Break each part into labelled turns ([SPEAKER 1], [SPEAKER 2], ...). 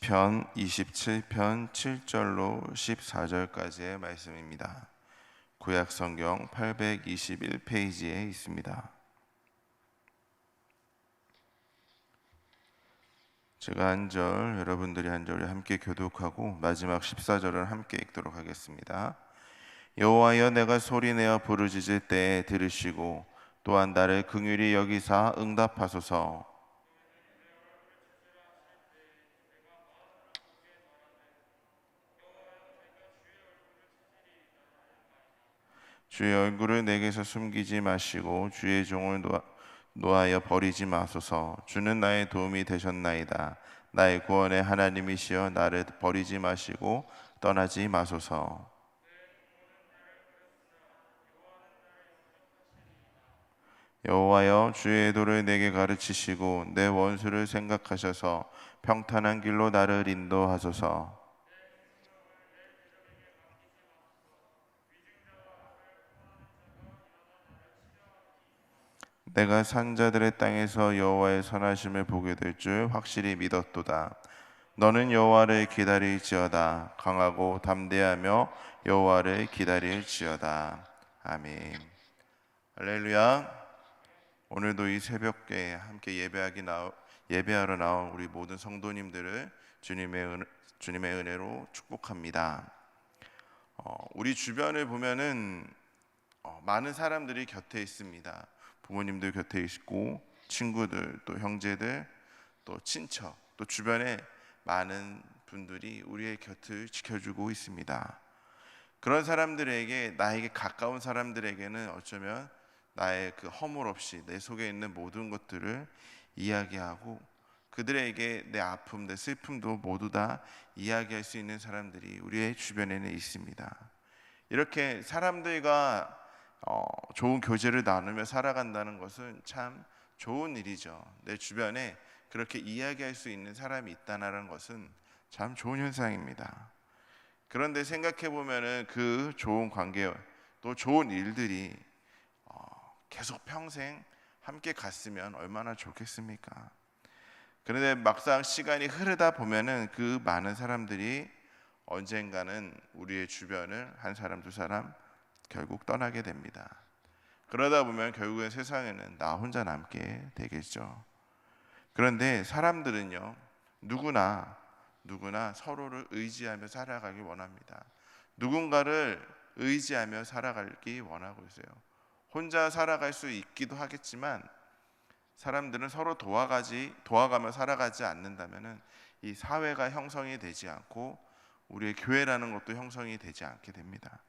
[SPEAKER 1] 시편 27편 7절로 14절까지의 말씀입니다. 구약 성경 821페이지에 있습니다. 제가 한 절, 여러분들이 한 절을 함께 교독하고 마지막 14절을 함께 읽도록 하겠습니다. 여호와여, 내가 소리내어 부르짖을 때에 들으시고 또한 나를 긍휼히 여기사 응답하소서. 주의 얼굴을 내게서 숨기지 마시고 주의 종을 노하여 버리지 마소서. 주는 나의 도움이 되셨나이다. 나의 구원의 하나님이시여, 나를 버리지 마시고 떠나지 마소서. 여호와여, 주의 도를 내게 가르치시고 내 원수를 생각하셔서 평탄한 길로 나를 인도하소서. 내가 산자들의 땅에서 여호와의 선하심을 보게 될 줄 확실히 믿었도다. 너는 여호와를 기다릴지어다. 강하고 담대하며 여호와를 기다릴지어다. 아멘. 할렐루야. 오늘도 이 새벽에 함께 예배하러 나온 우리 모든 성도님들을 주님의 은혜로 축복합니다. 우리 주변을 보면은 많은 사람들이 곁에 있습니다. 부모님들 곁에 있고, 친구들, 또 형제들, 또 친척, 또 주변에 많은 분들이 우리의 곁을 지켜주고 있습니다. 그런 사람들에게, 나에게 가까운 사람들에게는 어쩌면 나의 그 허물 없이 내 속에 있는 모든 것들을 이야기하고, 그들에게 내 아픔, 내 슬픔도 모두 다 이야기할 수 있는 사람들이 우리의 주변에는 있습니다. 이렇게 사람들과 좋은 교제를 나누며 살아간다는 것은 참 좋은 일이죠. 내 주변에 그렇게 이야기할 수 있는 사람이 있다는 것은 참 좋은 현상입니다. 그런데 생각해 보면은 그 좋은 관계, 또 좋은 일들이 계속 평생 함께 갔으면 얼마나 좋겠습니까? 그런데 막상 시간이 흐르다 보면은 그 많은 사람들이 언젠가는 우리의 주변을 한 사람, 두 사람 결국 떠나게 됩니다. 그러다 보면 결국엔 세상에는 나 혼자 남게 되겠죠. 그런데 사람들은요, 누구나 서로를 의지하며 살아가길 원합니다. 누군가를 의지하며 살아가기 원하고 있어요. 혼자 살아갈 수 있기도 하겠지만 사람들은 서로 도와가며 살아가지 않는다면은 이 사회가 형성이 되지 않고 우리의 교회라는 것도 형성이 되지 않게 됩니다.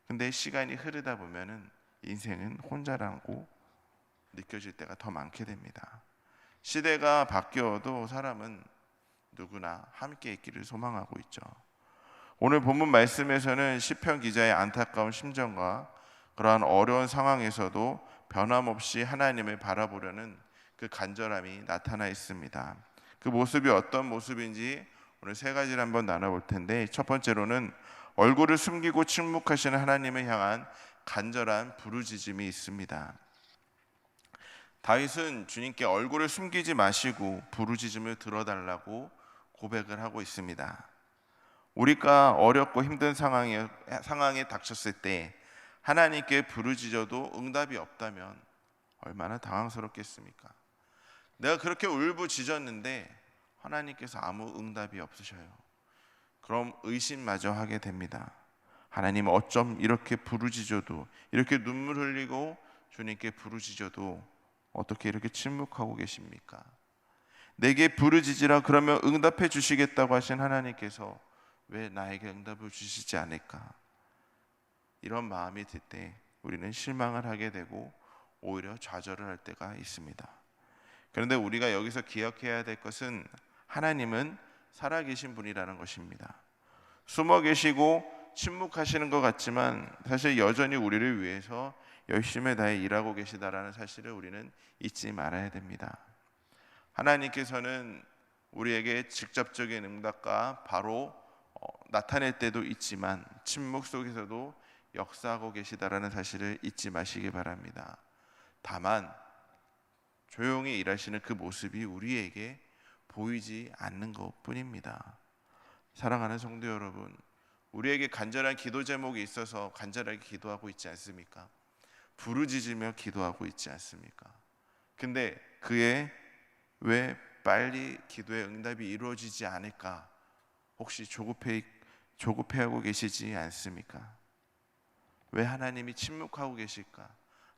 [SPEAKER 1] 근데 시간이 흐르다 보면은 인생은 혼자라고 느껴질 때가 더 많게 됩니다. 시대가 바뀌어도 사람은 누구나 함께 있기를 소망하고 있죠. 오늘 본문 말씀에서는 시편 기자의 안타까운 심정과 그러한 어려운 상황에서도 변함없이 하나님을 바라보려는 그 간절함이 나타나 있습니다. 그 모습이 어떤 모습인지 오늘 세 가지를 한번 나눠볼 텐데, 첫 번째로는 얼굴을 숨기고 침묵하시는 하나님을 향한 간절한 부르짖음이 있습니다. 다윗은 주님께 얼굴을 숨기지 마시고 부르짖음을 들어달라고 고백을 하고 있습니다. 우리가 어렵고 힘든 상황에 닥쳤을 때 하나님께 부르짖어도 응답이 없다면 얼마나 당황스럽겠습니까? 내가 그렇게 울부짖었는데 하나님께서 아무 응답이 없으셔요. 그럼 의심마저 하게 됩니다. 하나님, 어쩜 이렇게 부르짖어도, 이렇게 눈물 흘리고 주님께 부르짖어도 어떻게 이렇게 침묵하고 계십니까? 내게 부르짖으라 그러면 응답해 주시겠다고 하신 하나님께서 왜 나에게 응답을 주시지 않을까? 이런 마음이 들 때 우리는 실망을 하게 되고 오히려 좌절을 할 때가 있습니다. 그런데 우리가 여기서 기억해야 될 것은 하나님은 살아계신 분이라는 것입니다. 숨어 계시고 침묵하시는 것 같지만 사실 여전히 우리를 위해서 열심히 다해 일하고 계시다라는 사실을 우리는 잊지 말아야 됩니다. 하나님께서는 우리에게 직접적인 응답과 바로 나타낼 때도 있지만 침묵 속에서도 역사하고 계시다라는 사실을 잊지 마시기 바랍니다. 다만 조용히 일하시는 그 모습이 우리에게 보이지 않는 것뿐입니다. 사랑하는 성도 여러분, 우리에게 간절한 기도 제목이 있어서 간절하게 기도하고 있지 않습니까? 부르짖으며 기도하고 있지 않습니까? 근데 그의 왜 빨리 기도의 응답이 이루어지지 않을까? 혹시 조급해하고 계시지 않습니까? 왜 하나님이 침묵하고 계실까?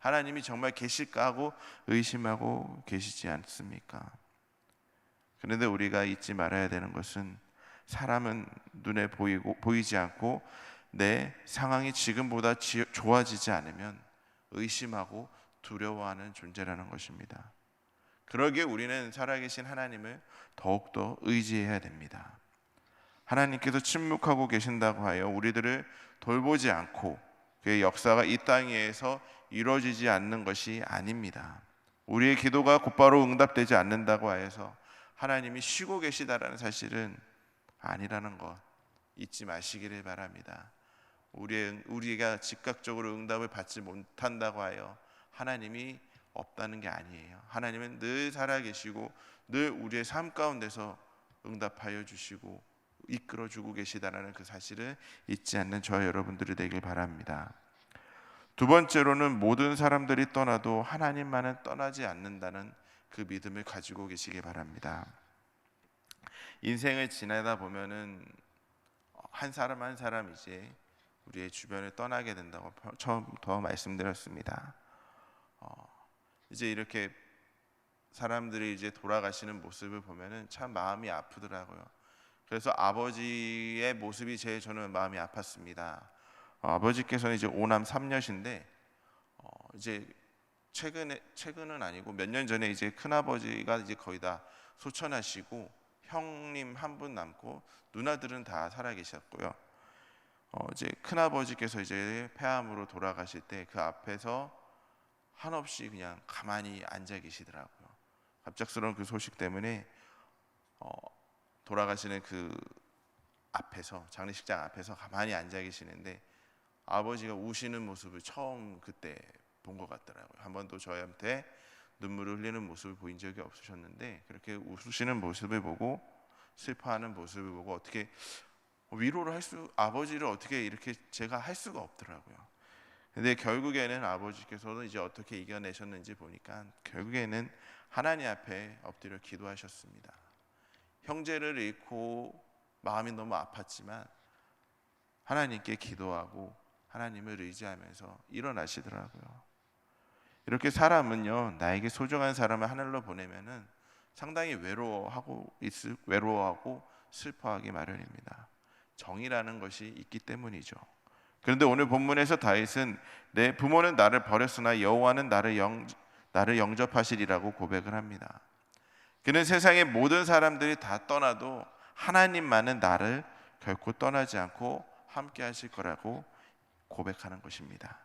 [SPEAKER 1] 하나님이 정말 계실까 하고 의심하고 계시지 않습니까? 그런데 우리가 잊지 말아야 되는 것은 사람은 눈에 보이지 않고 내 상황이 지금보다 좋아지지 않으면 의심하고 두려워하는 존재라는 것입니다. 그러기에 우리는 살아계신 하나님을 더욱더 의지해야 됩니다. 하나님께서 침묵하고 계신다고 하여 우리들을 돌보지 않고 그의 역사가 이 땅 위에서 이루어지지 않는 것이 아닙니다. 우리의 기도가 곧바로 응답되지 않는다고 하여서 하나님이 쉬고 계시다라는 사실은 아니라는 것 잊지 마시기를 바랍니다. 우리가 즉각적으로 응답을 받지 못한다고 하여 하나님이 없다는 게 아니에요. 하나님은 늘 살아계시고 늘 우리의 삶 가운데서 응답하여 주시고 이끌어주고 계시다라는 그 사실을 잊지 않는 저와 여러분들이 되길 바랍니다. 두 번째로는 모든 사람들이 떠나도 하나님만은 떠나지 않는다는 그 믿음을 가지고 계시길 바랍니다. 인생을 지나다 보면은 한 사람 한 사람 이제 우리의 주변을 떠나게 된다고 처음부터 말씀드렸습니다. 이제 이렇게 사람들이 이제 돌아가시는 모습을 보면은 참 마음이 아프더라고요. 그래서 아버지의 모습이 제일 저는 마음이 아팠습니다. 아버지께서는 이제 오남 3녀신데 이제 최근은 아니고 몇 년 전에 이제 큰아버지가 이제 거의 다 소천하시고 형님 한 분 남고 누나들은 다 살아 계셨고요. 이제 큰아버지께서 이제 폐암으로 돌아가실 때 그 앞에서 한없이 그냥 가만히 앉아 계시더라고요. 갑작스러운 그 소식 때문에 돌아가시는 그 앞에서 장례식장 앞에서 가만히 앉아 계시는데 아버지가 우시는 모습을 처음 그때 본 것 같더라고요. 한 번도 저희한테 눈물을 흘리는 모습을 보인 적이 없으셨는데 그렇게 웃으시는 모습을 보고 슬퍼하는 모습을 보고 어떻게 위로를 아버지를 어떻게 이렇게 제가 할 수가 없더라고요. 근데 결국에는 아버지께서는 이제 어떻게 이겨내셨는지 보니까 결국에는 하나님 앞에 엎드려 기도하셨습니다. 형제를 잃고 마음이 너무 아팠지만 하나님께 기도하고 하나님을 의지하면서 일어나시더라고요. 이렇게 사람은요, 나에게 소중한 사람을 하늘로 보내면은 상당히 외로워하고 슬퍼하기 마련입니다. 정이라는 것이 있기 때문이죠. 그런데 오늘 본문에서 다윗은 내 부모는 나를 버렸으나 여호와는 나를 영접하시리라고 고백을 합니다. 그는 세상의 모든 사람들이 다 떠나도 하나님만은 나를 결코 떠나지 않고 함께 하실 거라고 고백하는 것입니다.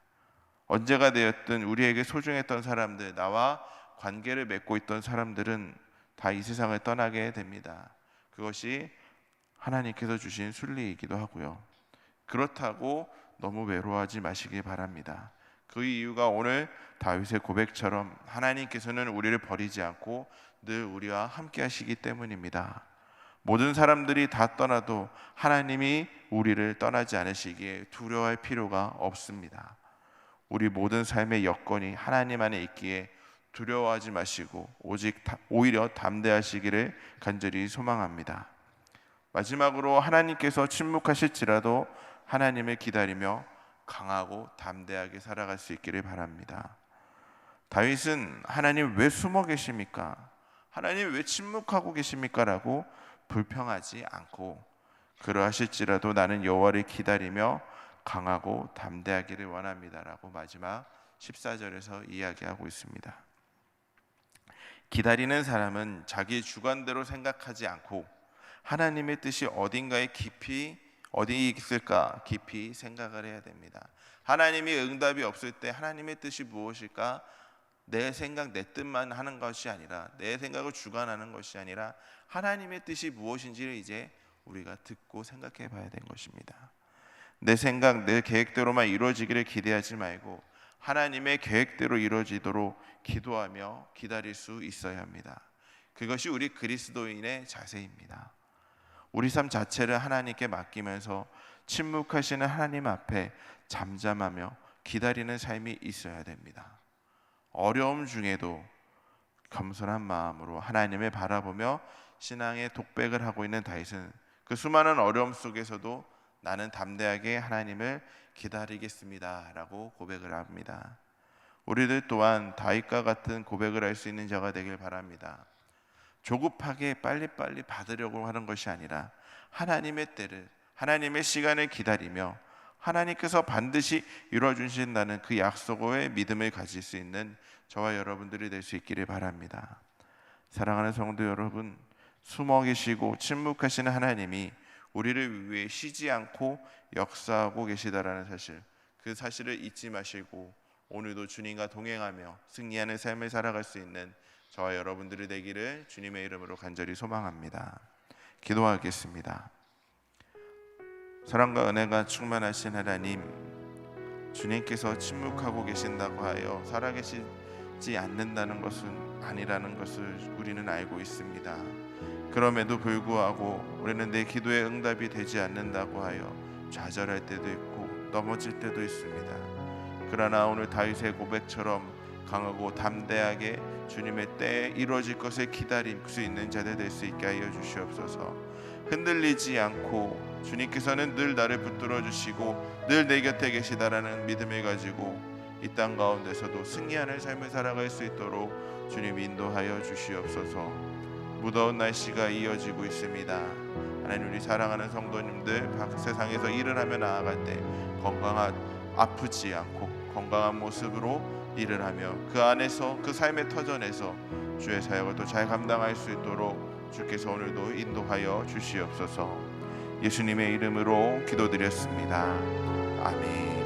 [SPEAKER 1] 언제가 되었든 우리에게 소중했던 사람들, 나와 관계를 맺고 있던 사람들은 다 이 세상을 떠나게 됩니다. 그것이 하나님께서 주신 순리이기도 하고요. 그렇다고 너무 외로워하지 마시기 바랍니다. 그 이유가 오늘 다윗의 고백처럼 하나님께서는 우리를 버리지 않고 늘 우리와 함께 하시기 때문입니다. 모든 사람들이 다 떠나도 하나님이 우리를 떠나지 않으시기에 두려워할 필요가 없습니다. 우리 모든 삶의 여건이 하나님 안에 있기에 두려워하지 마시고 오히려 담대하시기를 간절히 소망합니다. 마지막으로 하나님께서 침묵하실지라도 하나님을 기다리며 강하고 담대하게 살아갈 수 있기를 바랍니다. 다윗은 하나님 왜 숨어 계십니까? 하나님 왜 침묵하고 계십니까? 라고 불평하지 않고 그러하실지라도 나는 여호와를 기다리며 강하고 담대하기를 원합니다 라고 마지막 14절에서 이야기하고 있습니다. 기다리는 사람은 자기 주관대로 생각하지 않고 하나님의 뜻이 어디 있을까 깊이 생각을 해야 됩니다. 하나님이 응답이 없을 때 하나님의 뜻이 무엇일까? 내 생각, 내 뜻만 하는 것이 아니라 내 생각을 주관하는 것이 아니라 하나님의 뜻이 무엇인지를 이제 우리가 듣고 생각해 봐야 되는 것입니다. 내 생각, 내 계획대로만 이루어지기를 기대하지 말고 하나님의 계획대로 이루어지도록 기도하며 기다릴 수 있어야 합니다. 그것이 우리 그리스도인의 자세입니다. 우리 삶 자체를 하나님께 맡기면서 침묵하시는 하나님 앞에 잠잠하며 기다리는 삶이 있어야 됩니다. 어려움 중에도 겸손한 마음으로 하나님을 바라보며 신앙의 독백을 하고 있는 다윗은 그 수많은 어려움 속에서도 나는 담대하게 하나님을 기다리겠습니다 라고 고백을 합니다. 우리들 또한 다윗과 같은 고백을 할 수 있는 자가 되길 바랍니다. 조급하게 빨리빨리 받으려고 하는 것이 아니라 하나님의 때를, 하나님의 시간을 기다리며 하나님께서 반드시 이루어주신다는 그 약속의 믿음을 가질 수 있는 저와 여러분들이 될 수 있기를 바랍니다. 사랑하는 성도 여러분, 숨어 계시고 침묵하시는 하나님이 우리를 위해 쉬지 않고 역사하고 계시다라는 사실, 그 사실을 잊지 마시고 오늘도 주님과 동행하며 승리하는 삶을 살아갈 수 있는 저와 여러분들이 되기를 주님의 이름으로 간절히 소망합니다. 기도하겠습니다. 사랑과 은혜가 충만하신 하나님, 주님께서 침묵하고 계신다고 하여 살아계시지 않는다는 것은 아니라는 것을 우리는 알고 있습니다. 그럼에도 불구하고 우리는 내 기도에 응답이 되지 않는다고 하여 좌절할 때도 있고 넘어질 때도 있습니다. 그러나 오늘 다윗의 고백처럼 강하고 담대하게 주님의 때에 이루어질 것을 기다릴 수 있는 자들 될 수 있게 하여 주시옵소서. 흔들리지 않고 주님께서는 늘 나를 붙들어 주시고 늘 내 곁에 계시다라는 믿음을 가지고 이 땅 가운데서도 승리하는 삶을 살아갈 수 있도록 주님 인도하여 주시옵소서. 무더운 날씨가 이어지고 있습니다. 하나님, 우리 사랑하는 성도님들 세상에서 일을 하며 나아갈 때 아프지 않고 건강한 모습으로 일을 하며 그 안에서 그 삶의 터전에서 주의 사역을 또 잘 감당할 수 있도록 주께서 오늘도 인도하여 주시옵소서. 예수님의 이름으로 기도드렸습니다. 아멘.